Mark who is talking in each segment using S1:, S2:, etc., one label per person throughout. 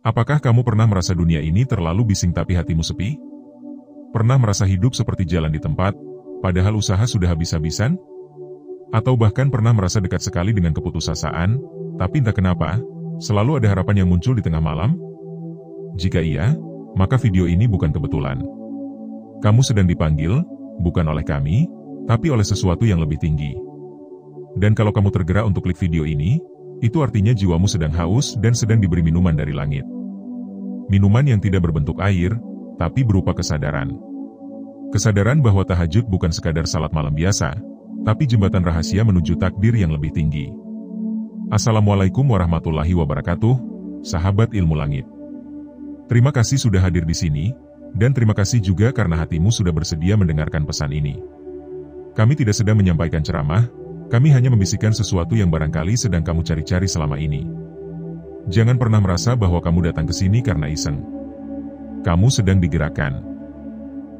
S1: Apakah kamu pernah merasa dunia ini terlalu bising tapi hatimu sepi? Pernah merasa hidup seperti jalan di tempat, padahal usaha sudah habis-habisan? Atau bahkan pernah merasa dekat sekali dengan keputusasaan, tapi entah kenapa, selalu ada harapan yang muncul di tengah malam? Jika iya, maka video ini bukan kebetulan. Kamu sedang dipanggil, bukan oleh kami, tapi oleh sesuatu yang lebih tinggi. Dan kalau kamu tergerak untuk klik video ini, itu artinya jiwamu sedang haus dan sedang diberi minuman dari langit. Minuman yang tidak berbentuk air, tapi berupa kesadaran. Kesadaran bahwa tahajud bukan sekadar salat malam biasa, tapi jembatan rahasia menuju takdir yang lebih tinggi. Assalamualaikum warahmatullahi wabarakatuh, sahabat ilmu langit. Terima kasih sudah hadir di sini, dan terima kasih juga karena hatimu sudah bersedia mendengarkan pesan ini. Kami tidak sedang menyampaikan ceramah, kami hanya membisikkan sesuatu yang barangkali sedang kamu cari-cari selama ini. Jangan pernah merasa bahwa kamu datang ke sini karena iseng. Kamu sedang digerakkan.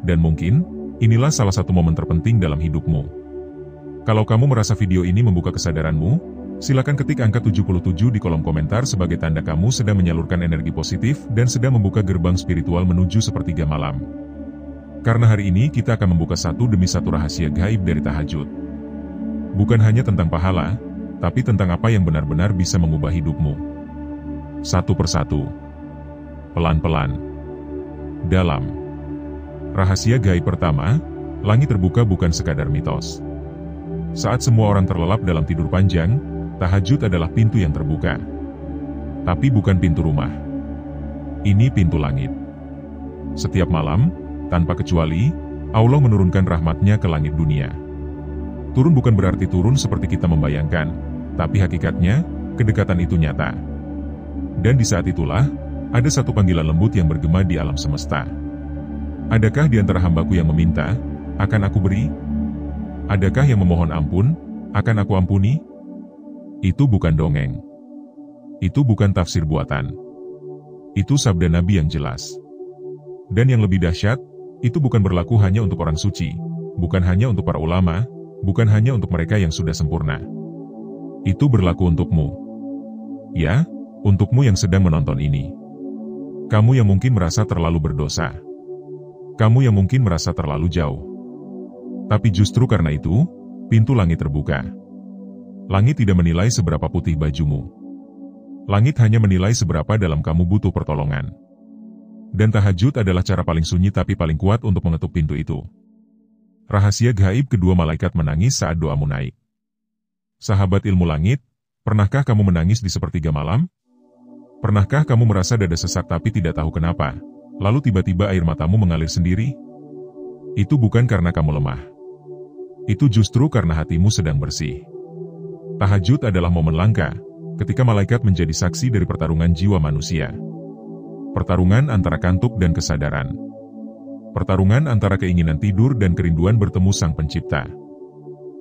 S1: Dan mungkin, inilah salah satu momen terpenting dalam hidupmu. Kalau kamu merasa video ini membuka kesadaranmu, silakan ketik angka 77 di kolom komentar sebagai tanda kamu sedang menyalurkan energi positif dan sedang membuka gerbang spiritual menuju sepertiga malam. Karena hari ini kita akan membuka satu demi satu rahasia gaib dari tahajud. Bukan hanya tentang pahala, tapi tentang apa yang benar-benar bisa mengubah hidupmu. Satu persatu. Pelan-pelan. Dalam. Rahasia gaib pertama, langit terbuka bukan sekadar mitos. Saat semua orang terlelap dalam tidur panjang, tahajud adalah pintu yang terbuka. Tapi bukan pintu rumah. Ini pintu langit. Setiap malam, tanpa kecuali, Allah menurunkan rahmat-Nya ke langit dunia. Turun bukan berarti turun seperti kita membayangkan, tapi hakikatnya, kedekatan itu nyata. Dan di saat itulah, ada satu panggilan lembut yang bergema di alam semesta. Adakah di antara hambaku yang meminta, akan aku beri? Adakah yang memohon ampun, akan aku ampuni? Itu bukan dongeng. Itu bukan tafsir buatan. Itu sabda Nabi yang jelas. Dan yang lebih dahsyat, itu bukan berlaku hanya untuk orang suci, bukan hanya untuk para ulama, bukan hanya untuk mereka yang sudah sempurna. Itu berlaku untukmu. Ya, untukmu yang sedang menonton ini. Kamu yang mungkin merasa terlalu berdosa. Kamu yang mungkin merasa terlalu jauh. Tapi justru karena itu, pintu langit terbuka. Langit tidak menilai seberapa putih bajumu. Langit hanya menilai seberapa dalam kamu butuh pertolongan. Dan tahajud adalah cara paling sunyi tapi paling kuat untuk mengetuk pintu itu. Rahasia gaib kedua, malaikat menangis saat doamu naik. Sahabat ilmu langit, pernahkah kamu menangis di sepertiga malam? Pernahkah kamu merasa dada sesak tapi tidak tahu kenapa, lalu tiba-tiba air matamu mengalir sendiri? Itu bukan karena kamu lemah. Itu justru karena hatimu sedang bersih. Tahajud adalah momen langka, ketika malaikat menjadi saksi dari pertarungan jiwa manusia. Pertarungan antara kantuk dan kesadaran. Pertarungan antara keinginan tidur dan kerinduan bertemu Sang Pencipta.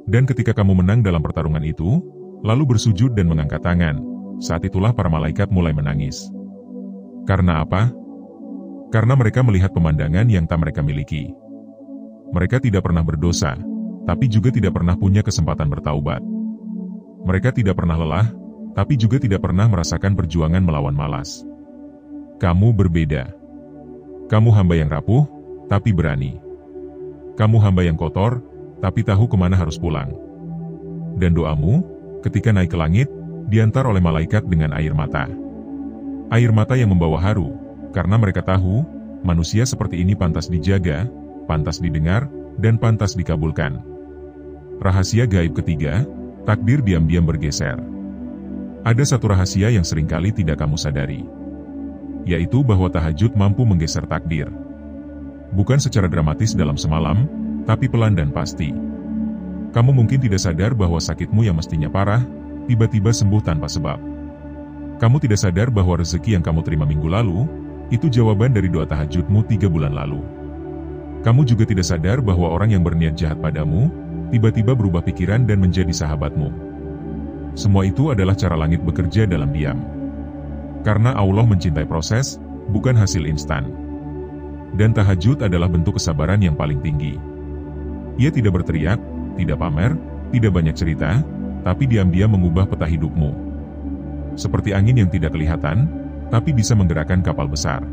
S1: Dan ketika kamu menang dalam pertarungan itu, lalu bersujud dan mengangkat tangan, saat itulah para malaikat mulai menangis. Karena apa? Karena mereka melihat pemandangan yang tak mereka miliki. Mereka tidak pernah berdosa, tapi juga tidak pernah punya kesempatan bertaubat. Mereka tidak pernah lelah, tapi juga tidak pernah merasakan perjuangan melawan malas. Kamu berbeda. Kamu hamba yang rapuh, tapi berani. Kamu hamba yang kotor, tapi tahu kemana harus pulang. Dan doamu, ketika naik ke langit, diantar oleh malaikat dengan air mata. Air mata yang membawa haru, karena mereka tahu, manusia seperti ini pantas dijaga, pantas didengar, dan pantas dikabulkan. Rahasia gaib ketiga, takdir diam-diam bergeser. Ada satu rahasia yang seringkali tidak kamu sadari, yaitu bahwa tahajud mampu menggeser takdir. Bukan secara dramatis dalam semalam, tapi pelan dan pasti. Kamu mungkin tidak sadar bahwa sakitmu yang mestinya parah, tiba-tiba sembuh tanpa sebab. Kamu tidak sadar bahwa rezeki yang kamu terima minggu lalu, itu jawaban dari doa tahajudmu 3 bulan lalu. Kamu juga tidak sadar bahwa orang yang berniat jahat padamu, tiba-tiba berubah pikiran dan menjadi sahabatmu. Semua itu adalah cara langit bekerja dalam diam. Karena Allah mencintai proses, bukan hasil instan. Dan tahajud adalah bentuk kesabaran yang paling tinggi. Ia tidak berteriak, tidak pamer, tidak banyak cerita, tapi diam-diam mengubah peta hidupmu. Seperti angin yang tidak kelihatan, tapi bisa menggerakkan kapal besar.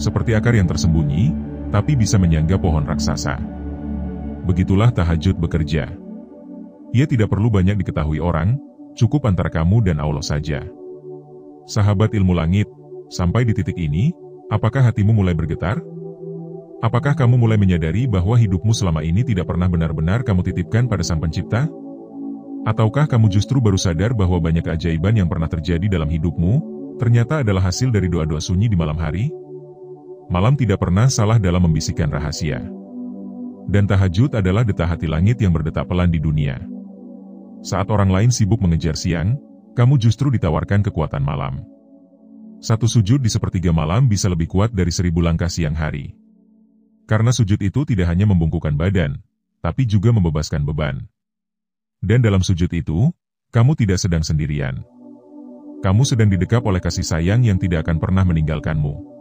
S1: Seperti akar yang tersembunyi, tapi bisa menyangga pohon raksasa. Begitulah tahajud bekerja. Ia tidak perlu banyak diketahui orang, cukup antara kamu dan Allah saja. Sahabat ilmu langit, sampai di titik ini, apakah hatimu mulai bergetar? Apakah kamu mulai menyadari bahwa hidupmu selama ini tidak pernah benar-benar kamu titipkan pada Sang Pencipta? Ataukah kamu justru baru sadar bahwa banyak keajaiban yang pernah terjadi dalam hidupmu, ternyata adalah hasil dari doa-doa sunyi di malam hari? Malam tidak pernah salah dalam membisikkan rahasia. Dan tahajud adalah detak hati langit yang berdetak pelan di dunia. Saat orang lain sibuk mengejar siang, kamu justru ditawarkan kekuatan malam. Satu sujud di sepertiga malam bisa lebih kuat dari 1000 langkah siang hari. Karena sujud itu tidak hanya membungkukkan badan, tapi juga membebaskan beban. Dan dalam sujud itu, kamu tidak sedang sendirian. Kamu sedang didekap oleh kasih sayang yang tidak akan pernah meninggalkanmu.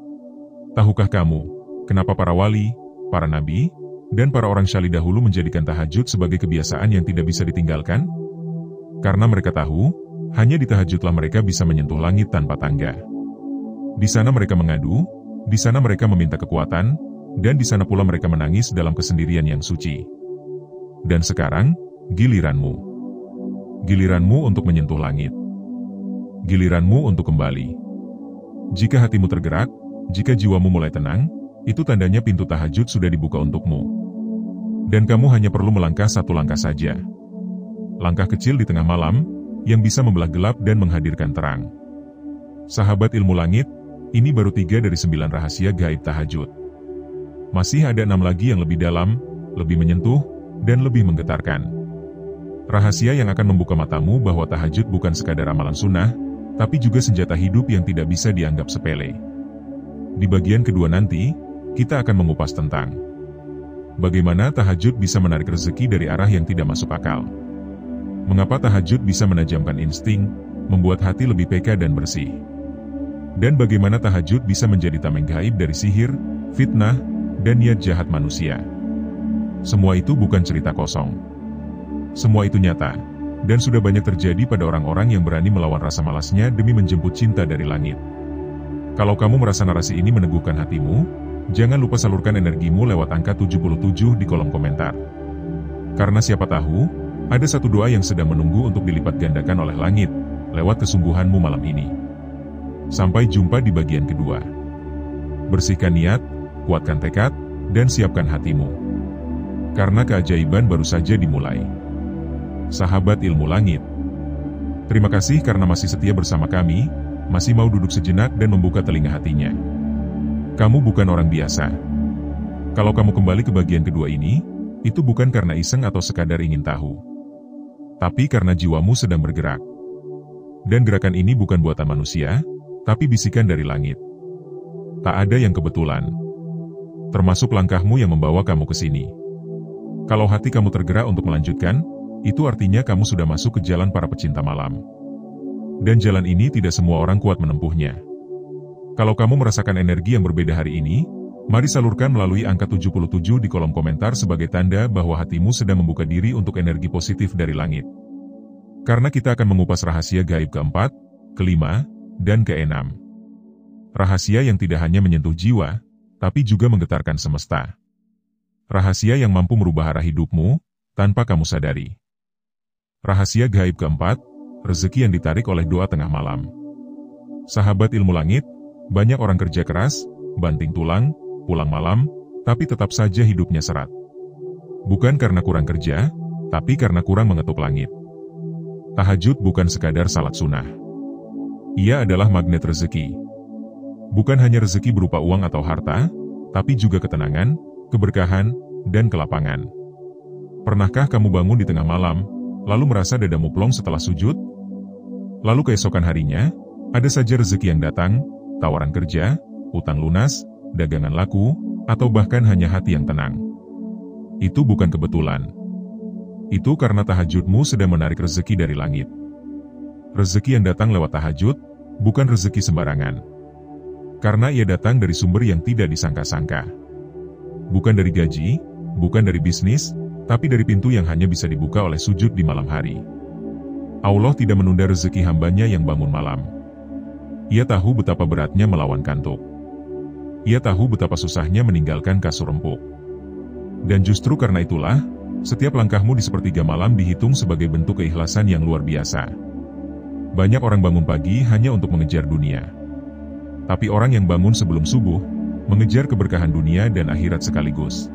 S1: Tahukah kamu, kenapa para wali, para nabi, dan para orang syali dahulu menjadikan tahajud sebagai kebiasaan yang tidak bisa ditinggalkan? Karena mereka tahu, hanya di tahajudlah mereka bisa menyentuh langit tanpa tangga. Di sana mereka mengadu, di sana mereka meminta kekuatan, dan di sana pula mereka menangis dalam kesendirian yang suci. Dan sekarang, giliranmu. Giliranmu untuk menyentuh langit. Giliranmu untuk kembali. Jika hatimu tergerak, jika jiwamu mulai tenang, itu tandanya pintu tahajud sudah dibuka untukmu. Dan kamu hanya perlu melangkah satu langkah saja. Langkah kecil di tengah malam, yang bisa membelah gelap dan menghadirkan terang. Sahabat ilmu langit, ini baru 3 dari 9 rahasia gaib tahajud. Masih ada 6 lagi yang lebih dalam, lebih menyentuh, dan lebih menggetarkan. Rahasia yang akan membuka matamu bahwa tahajud bukan sekadar amalan sunnah, tapi juga senjata hidup yang tidak bisa dianggap sepele. Di bagian kedua nanti, kita akan mengupas tentang bagaimana tahajud bisa menarik rezeki dari arah yang tidak masuk akal. Mengapa tahajud bisa menajamkan insting, membuat hati lebih peka dan bersih. Dan bagaimana tahajud bisa menjadi tameng gaib dari sihir, fitnah, dan niat jahat manusia. Semua itu bukan cerita kosong. Semua itu nyata, dan sudah banyak terjadi pada orang-orang yang berani melawan rasa malasnya demi menjemput cinta dari langit. Kalau kamu merasa narasi ini meneguhkan hatimu, jangan lupa salurkan energimu lewat angka 77 di kolom komentar. Karena siapa tahu, ada satu doa yang sedang menunggu untuk dilipat gandakan oleh langit, lewat kesungguhanmu malam ini. Sampai jumpa di bagian kedua. Bersihkan niat, kuatkan tekad, dan siapkan hatimu. Karena keajaiban baru saja dimulai. Sahabat ilmu langit, terima kasih karena masih setia bersama kami, masih mau duduk sejenak dan membuka telinga hatinya. Kamu bukan orang biasa. Kalau kamu kembali ke bagian kedua ini, itu bukan karena iseng atau sekadar ingin tahu. Tapi karena jiwamu sedang bergerak. Dan gerakan ini bukan buatan manusia, tapi bisikan dari langit. Tak ada yang kebetulan. Termasuk langkahmu yang membawa kamu ke sini. Kalau hati kamu tergerak untuk melanjutkan, itu artinya kamu sudah masuk ke jalan para pecinta malam. Dan jalan ini tidak semua orang kuat menempuhnya. Kalau kamu merasakan energi yang berbeda hari ini, mari salurkan melalui angka 77 di kolom komentar sebagai tanda bahwa hatimu sedang membuka diri untuk energi positif dari langit. Karena kita akan mengupas rahasia gaib keempat, kelima, dan keenam. Rahasia yang tidak hanya menyentuh jiwa, tapi juga menggetarkan semesta. Rahasia yang mampu merubah arah hidupmu, tanpa kamu sadari. Rahasia gaib keempat, rezeki yang ditarik oleh doa tengah malam. Sahabat ilmu langit, banyak orang kerja keras, banting tulang, pulang malam, tapi tetap saja hidupnya serat. Bukan karena kurang kerja, tapi karena kurang mengetuk langit. Tahajud bukan sekadar salat sunnah. Ia adalah magnet rezeki. Bukan hanya rezeki berupa uang atau harta, tapi juga ketenangan, keberkahan, dan kelapangan. Pernahkah kamu bangun di tengah malam, lalu merasa dadamu plong setelah sujud? Lalu keesokan harinya, ada saja rezeki yang datang, tawaran kerja, utang lunas, dagangan laku, atau bahkan hanya hati yang tenang. Itu bukan kebetulan. Itu karena tahajudmu sedang menarik rezeki dari langit. Rezeki yang datang lewat tahajud, bukan rezeki sembarangan. Karena ia datang dari sumber yang tidak disangka-sangka. Bukan dari gaji, bukan dari bisnis, tapi dari pintu yang hanya bisa dibuka oleh sujud di malam hari. Allah tidak menunda rezeki hambanya yang bangun malam. Ia tahu betapa beratnya melawan kantuk. Ia tahu betapa susahnya meninggalkan kasur empuk. Dan justru karena itulah, setiap langkahmu di sepertiga malam dihitung sebagai bentuk keikhlasan yang luar biasa. Banyak orang bangun pagi hanya untuk mengejar dunia. Tapi orang yang bangun sebelum subuh, mengejar keberkahan dunia dan akhirat sekaligus.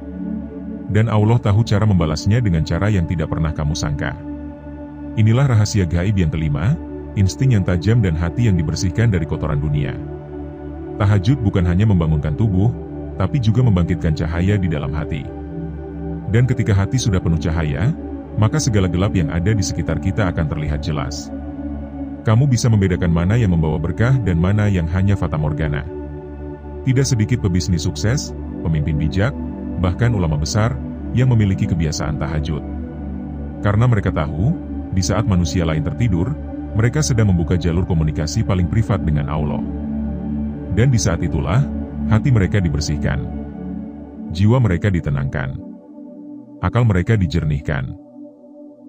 S1: Dan Allah tahu cara membalasnya dengan cara yang tidak pernah kamu sangka. Inilah rahasia gaib yang kelima, insting yang tajam dan hati yang dibersihkan dari kotoran dunia. Tahajud bukan hanya membangunkan tubuh, tapi juga membangkitkan cahaya di dalam hati. Dan ketika hati sudah penuh cahaya, maka segala gelap yang ada di sekitar kita akan terlihat jelas. Kamu bisa membedakan mana yang membawa berkah dan mana yang hanya fata morgana. Tidak sedikit pebisnis sukses, pemimpin bijak, bahkan ulama besar, yang memiliki kebiasaan tahajud. Karena mereka tahu, di saat manusia lain tertidur, mereka sedang membuka jalur komunikasi paling privat dengan Allah. Dan di saat itulah, hati mereka dibersihkan. Jiwa mereka ditenangkan. Akal mereka dijernihkan.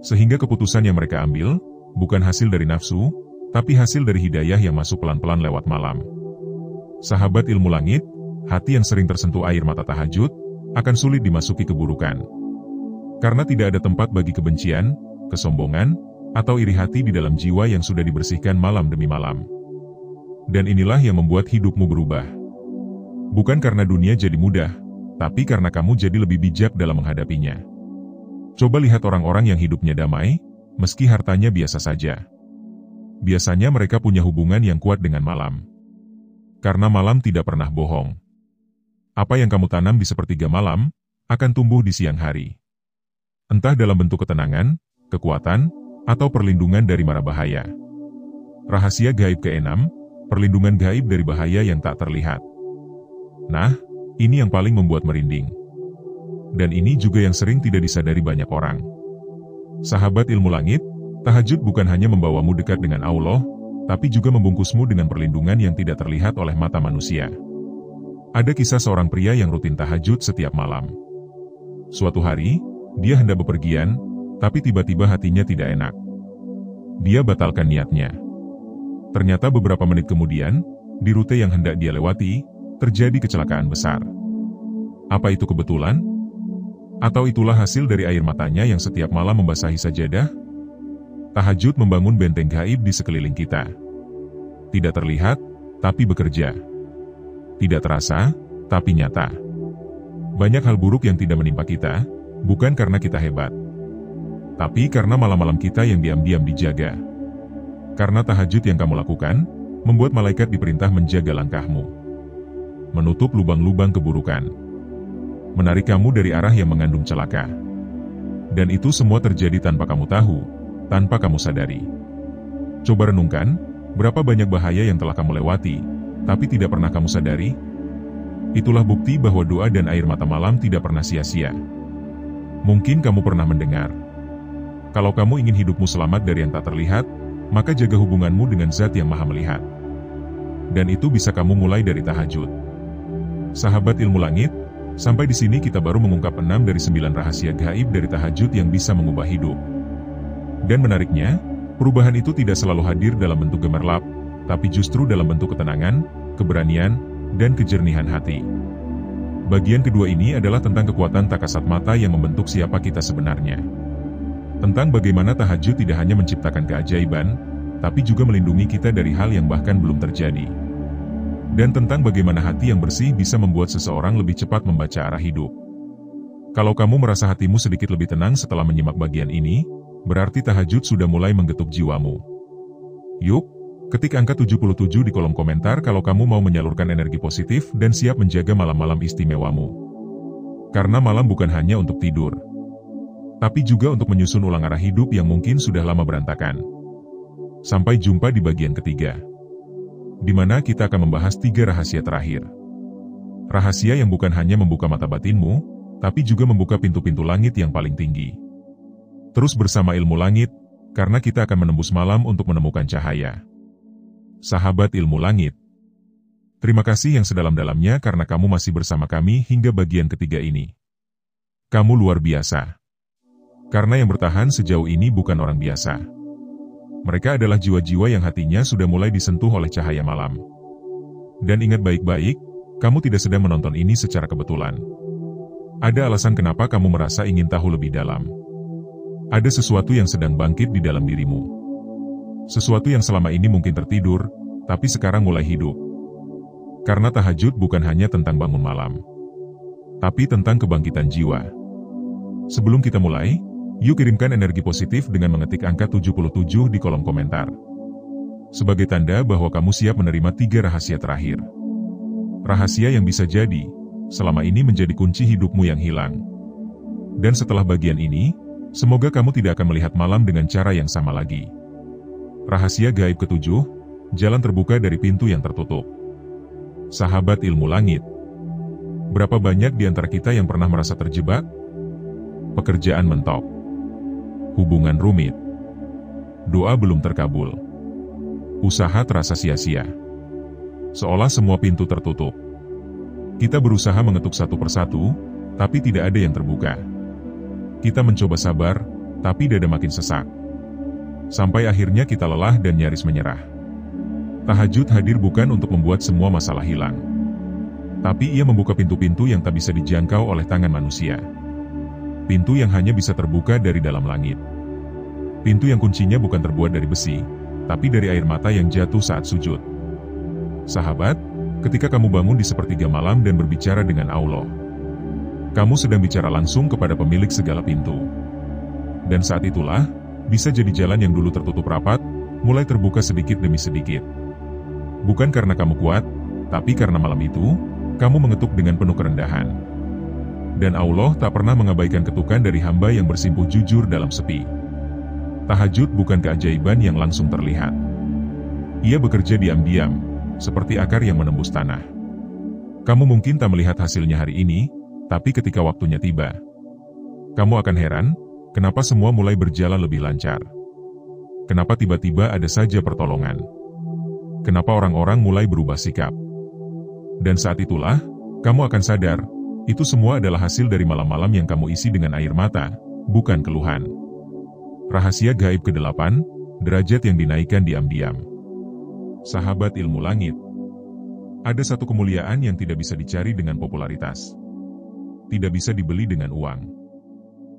S1: Sehingga keputusan yang mereka ambil, bukan hasil dari nafsu, tapi hasil dari hidayah yang masuk pelan-pelan lewat malam. Sahabat ilmu langit, hati yang sering tersentuh air mata tahajud, akan sulit dimasuki keburukan. Karena tidak ada tempat bagi kebencian, kesombongan, atau iri hati di dalam jiwa yang sudah dibersihkan malam demi malam. Dan inilah yang membuat hidupmu berubah. Bukan karena dunia jadi mudah, tapi karena kamu jadi lebih bijak dalam menghadapinya. Coba lihat orang-orang yang hidupnya damai, meski hartanya biasa saja. Biasanya mereka punya hubungan yang kuat dengan malam. Karena malam tidak pernah bohong. Apa yang kamu tanam di sepertiga malam, akan tumbuh di siang hari. Entah dalam bentuk ketenangan, kekuatan, atau perlindungan dari mara bahaya. Rahasia gaib ke-6, perlindungan gaib dari bahaya yang tak terlihat. Nah, ini yang paling membuat merinding. Dan ini juga yang sering tidak disadari banyak orang. Sahabat ilmu langit, tahajud bukan hanya membawamu dekat dengan Allah, tapi juga membungkusmu dengan perlindungan yang tidak terlihat oleh mata manusia. Ada kisah seorang pria yang rutin tahajud setiap malam. Suatu hari, dia hendak bepergian, tapi tiba-tiba hatinya tidak enak. Dia batalkan niatnya. Ternyata beberapa menit kemudian, di rute yang hendak dia lewati, terjadi kecelakaan besar. Apa itu kebetulan? Atau itulah hasil dari air matanya yang setiap malam membasahi sajadah? Tahajud membangun benteng gaib di sekeliling kita. Tidak terlihat, tapi bekerja. Tidak terasa, tapi nyata. Banyak hal buruk yang tidak menimpa kita, bukan karena kita hebat. Tapi karena malam-malam kita yang diam-diam dijaga. Karena tahajud yang kamu lakukan, membuat malaikat diperintah menjaga langkahmu. Menutup lubang-lubang keburukan. Menarik kamu dari arah yang mengandung celaka. Dan itu semua terjadi tanpa kamu tahu, tanpa kamu sadari. Coba renungkan, berapa banyak bahaya yang telah kamu lewati, tapi tidak pernah kamu sadari? Itulah bukti bahwa doa dan air mata malam tidak pernah sia-sia. Mungkin kamu pernah mendengar, kalau kamu ingin hidupmu selamat dari yang tak terlihat, maka jaga hubunganmu dengan Zat yang Maha Melihat. Dan itu bisa kamu mulai dari tahajud. Sahabat ilmu langit, sampai di sini kita baru mengungkap 6 dari 9 rahasia gaib dari tahajud yang bisa mengubah hidup. Dan menariknya, perubahan itu tidak selalu hadir dalam bentuk gemerlap, tapi justru dalam bentuk ketenangan, keberanian, dan kejernihan hati. Bagian kedua ini adalah tentang kekuatan tak kasat mata yang membentuk siapa kita sebenarnya. Tentang bagaimana tahajud tidak hanya menciptakan keajaiban, tapi juga melindungi kita dari hal yang bahkan belum terjadi. Dan tentang bagaimana hati yang bersih bisa membuat seseorang lebih cepat membaca arah hidup. Kalau kamu merasa hatimu sedikit lebih tenang setelah menyimak bagian ini, berarti tahajud sudah mulai menggetuk jiwamu. Yuk, ketik angka 77 di kolom komentar kalau kamu mau menyalurkan energi positif dan siap menjaga malam-malam istimewamu. Karena malam bukan hanya untuk tidur, tapi juga untuk menyusun ulang arah hidup yang mungkin sudah lama berantakan. Sampai jumpa di bagian ketiga, di mana kita akan membahas 3 rahasia terakhir. Rahasia yang bukan hanya membuka mata batinmu, tapi juga membuka pintu-pintu langit yang paling tinggi. Terus bersama ilmu langit, karena kita akan menembus malam untuk menemukan cahaya. Sahabat ilmu langit, terima kasih yang sedalam-dalamnya karena kamu masih bersama kami hingga bagian ketiga ini. Kamu luar biasa. Karena yang bertahan sejauh ini bukan orang biasa. Mereka adalah jiwa-jiwa yang hatinya sudah mulai disentuh oleh cahaya malam. Dan ingat baik-baik, kamu tidak sedang menonton ini secara kebetulan. Ada alasan kenapa kamu merasa ingin tahu lebih dalam. Ada sesuatu yang sedang bangkit di dalam dirimu. Sesuatu yang selama ini mungkin tertidur, tapi sekarang mulai hidup. Karena tahajud bukan hanya tentang bangun malam, tapi tentang kebangkitan jiwa. Sebelum kita mulai, yuk kirimkan energi positif dengan mengetik angka 77 di kolom komentar. Sebagai tanda bahwa kamu siap menerima 3 rahasia terakhir. Rahasia yang bisa jadi, selama ini menjadi kunci hidupmu yang hilang. Dan setelah bagian ini, semoga kamu tidak akan melihat malam dengan cara yang sama lagi. Rahasia gaib ke-7, jalan terbuka dari pintu yang tertutup. Sahabat ilmu langit. Berapa banyak di antara kita yang pernah merasa terjebak? Pekerjaan mentok. Hubungan rumit. Doa belum terkabul. Usaha terasa sia-sia. Seolah semua pintu tertutup. Kita berusaha mengetuk satu persatu, tapi tidak ada yang terbuka. Kita mencoba sabar, tapi dada makin sesak. Sampai akhirnya kita lelah dan nyaris menyerah. Tahajud hadir bukan untuk membuat semua masalah hilang. Tapi ia membuka pintu-pintu yang tak bisa dijangkau oleh tangan manusia. Pintu yang hanya bisa terbuka dari dalam langit. Pintu yang kuncinya bukan terbuat dari besi, tapi dari air mata yang jatuh saat sujud. Sahabat, ketika kamu bangun di sepertiga malam dan berbicara dengan Allah, kamu sedang bicara langsung kepada pemilik segala pintu. Dan saat itulah, bisa jadi jalan yang dulu tertutup rapat, mulai terbuka sedikit demi sedikit. Bukan karena kamu kuat, tapi karena malam itu, kamu mengetuk dengan penuh kerendahan. Dan Allah tak pernah mengabaikan ketukan dari hamba yang bersimpuh jujur dalam sepi. Tahajud bukan keajaiban yang langsung terlihat. Ia bekerja diam-diam, seperti akar yang menembus tanah. Kamu mungkin tak melihat hasilnya hari ini, tapi ketika waktunya tiba, kamu akan heran, kenapa semua mulai berjalan lebih lancar. Kenapa tiba-tiba ada saja pertolongan. Kenapa orang-orang mulai berubah sikap. Dan saat itulah, kamu akan sadar, itu semua adalah hasil dari malam-malam yang kamu isi dengan air mata, bukan keluhan. Rahasia gaib ke-8, derajat yang dinaikkan diam-diam. Sahabat ilmu langit. Ada satu kemuliaan yang tidak bisa dicari dengan popularitas. Tidak bisa dibeli dengan uang.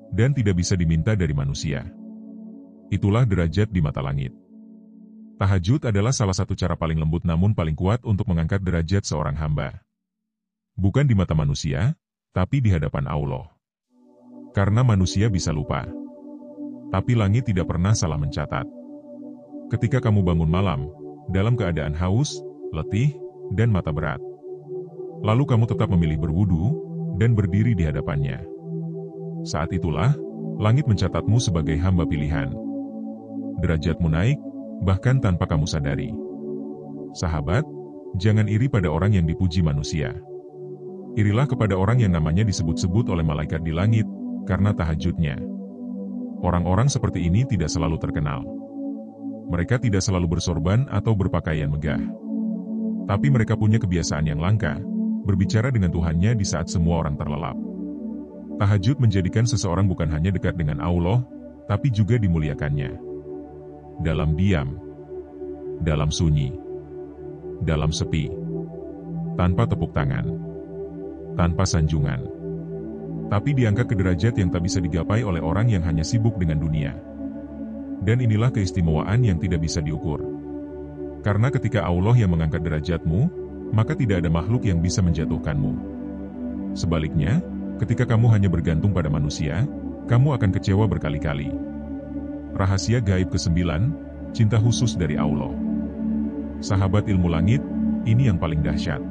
S1: Dan tidak bisa diminta dari manusia. Itulah derajat di mata langit. Tahajud adalah salah satu cara paling lembut namun paling kuat untuk mengangkat derajat seorang hamba. Bukan di mata manusia, tapi di hadapan Allah. Karena manusia bisa lupa. Tapi langit tidak pernah salah mencatat. Ketika kamu bangun malam, dalam keadaan haus, letih, dan mata berat. Lalu kamu tetap memilih berwudu, dan berdiri di hadapannya. Saat itulah, langit mencatatmu sebagai hamba pilihan. Derajatmu naik, bahkan tanpa kamu sadari. Sahabat, jangan iri pada orang yang dipuji manusia. Irilah kepada orang yang namanya disebut-sebut oleh malaikat di langit, karena tahajudnya. Orang-orang seperti ini tidak selalu terkenal. Mereka tidak selalu bersorban atau berpakaian megah. Tapi mereka punya kebiasaan yang langka, berbicara dengan Tuhannya di saat semua orang terlelap. Tahajud menjadikan seseorang bukan hanya dekat dengan Allah, tapi juga dimuliakannya. Dalam diam, dalam sunyi, dalam sepi, tanpa tepuk tangan, tanpa sanjungan. Tapi diangkat ke derajat yang tak bisa digapai oleh orang yang hanya sibuk dengan dunia. Dan inilah keistimewaan yang tidak bisa diukur. Karena ketika Allah yang mengangkat derajatmu, maka tidak ada makhluk yang bisa menjatuhkanmu. Sebaliknya, ketika kamu hanya bergantung pada manusia, kamu akan kecewa berkali-kali. Rahasia gaib ke-9, cinta khusus dari Allah. Sahabat ilmu langit, ini yang paling dahsyat.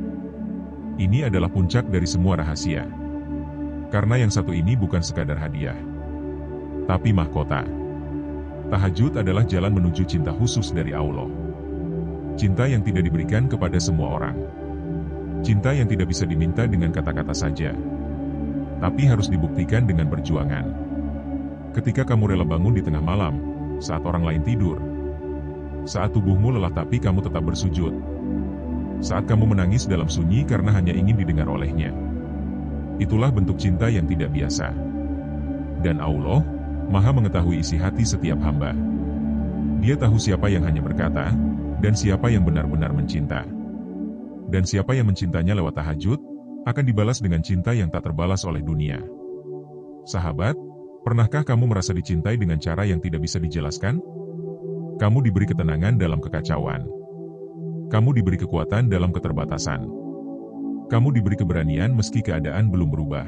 S1: Ini adalah puncak dari semua rahasia. Karena yang satu ini bukan sekadar hadiah, tapi mahkota. Tahajud adalah jalan menuju cinta khusus dari Allah. Cinta yang tidak diberikan kepada semua orang. Cinta yang tidak bisa diminta dengan kata-kata saja, tapi harus dibuktikan dengan perjuangan. Ketika kamu rela bangun di tengah malam, saat orang lain tidur, saat tubuhmu lelah tapi kamu tetap bersujud, saat kamu menangis dalam sunyi karena hanya ingin didengar olehnya. Itulah bentuk cinta yang tidak biasa. Dan Allah, Maha mengetahui isi hati setiap hamba. Dia tahu siapa yang hanya berkata, dan siapa yang benar-benar mencinta. Dan siapa yang mencintanya lewat tahajud, akan dibalas dengan cinta yang tak terbalas oleh dunia. Sahabat, pernahkah kamu merasa dicintai dengan cara yang tidak bisa dijelaskan? Kamu diberi ketenangan dalam kekacauan. Kamu diberi kekuatan dalam keterbatasan. Kamu diberi keberanian meski keadaan belum berubah.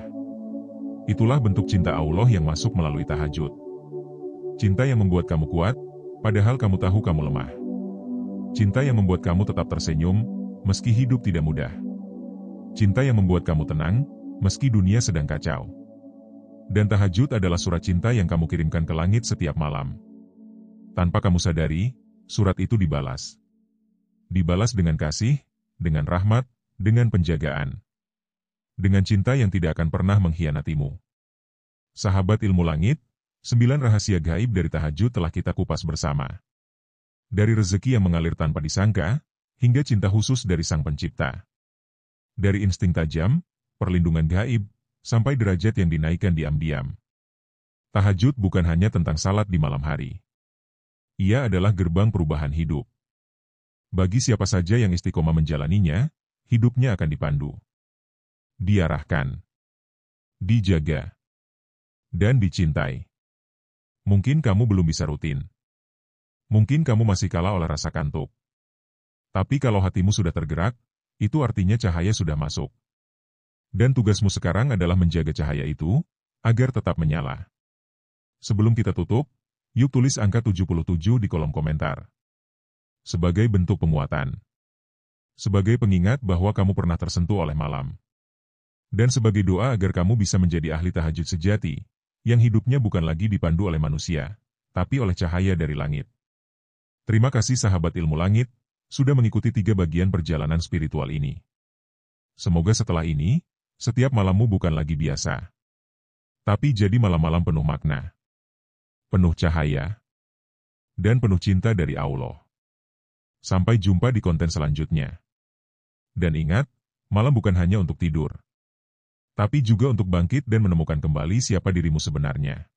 S1: Itulah bentuk cinta Allah yang masuk melalui tahajud. Cinta yang membuat kamu kuat, padahal kamu tahu kamu lemah. Cinta yang membuat kamu tetap tersenyum, meski hidup tidak mudah. Cinta yang membuat kamu tenang, meski dunia sedang kacau. Dan tahajud adalah surat cinta yang kamu kirimkan ke langit setiap malam. Tanpa kamu sadari, surat itu dibalas. Dibalas dengan kasih, dengan rahmat, dengan penjagaan. Dengan cinta yang tidak akan pernah mengkhianatimu. Sahabat ilmu langit, 9 rahasia gaib dari tahajud telah kita kupas bersama. Dari rezeki yang mengalir tanpa disangka, hingga cinta khusus dari Sang Pencipta. Dari insting tajam, perlindungan gaib, sampai derajat yang dinaikkan diam-diam. Tahajud bukan hanya tentang salat di malam hari. Ia adalah gerbang perubahan hidup. Bagi siapa saja yang istiqomah menjalaninya, hidupnya akan dipandu, diarahkan, dijaga, dan dicintai. Mungkin kamu belum bisa rutin. Mungkin kamu masih kalah oleh rasa kantuk. Tapi kalau hatimu sudah tergerak, itu artinya cahaya sudah masuk. Dan tugasmu sekarang adalah menjaga cahaya itu, agar tetap menyala. Sebelum kita tutup, yuk tulis angka 77 di kolom komentar. Sebagai bentuk penguatan. Sebagai pengingat bahwa kamu pernah tersentuh oleh malam. Dan sebagai doa agar kamu bisa menjadi ahli tahajud sejati, yang hidupnya bukan lagi dipandu oleh manusia, tapi oleh cahaya dari langit. Terima kasih sahabat ilmu langit, sudah mengikuti 3 bagian perjalanan spiritual ini. Semoga setelah ini, setiap malammu bukan lagi biasa. Tapi jadi malam-malam penuh makna. Penuh cahaya. Dan penuh cinta dari Allah. Sampai jumpa di konten selanjutnya. Dan ingat, malam bukan hanya untuk tidur. Tapi juga untuk bangkit dan menemukan kembali siapa dirimu sebenarnya.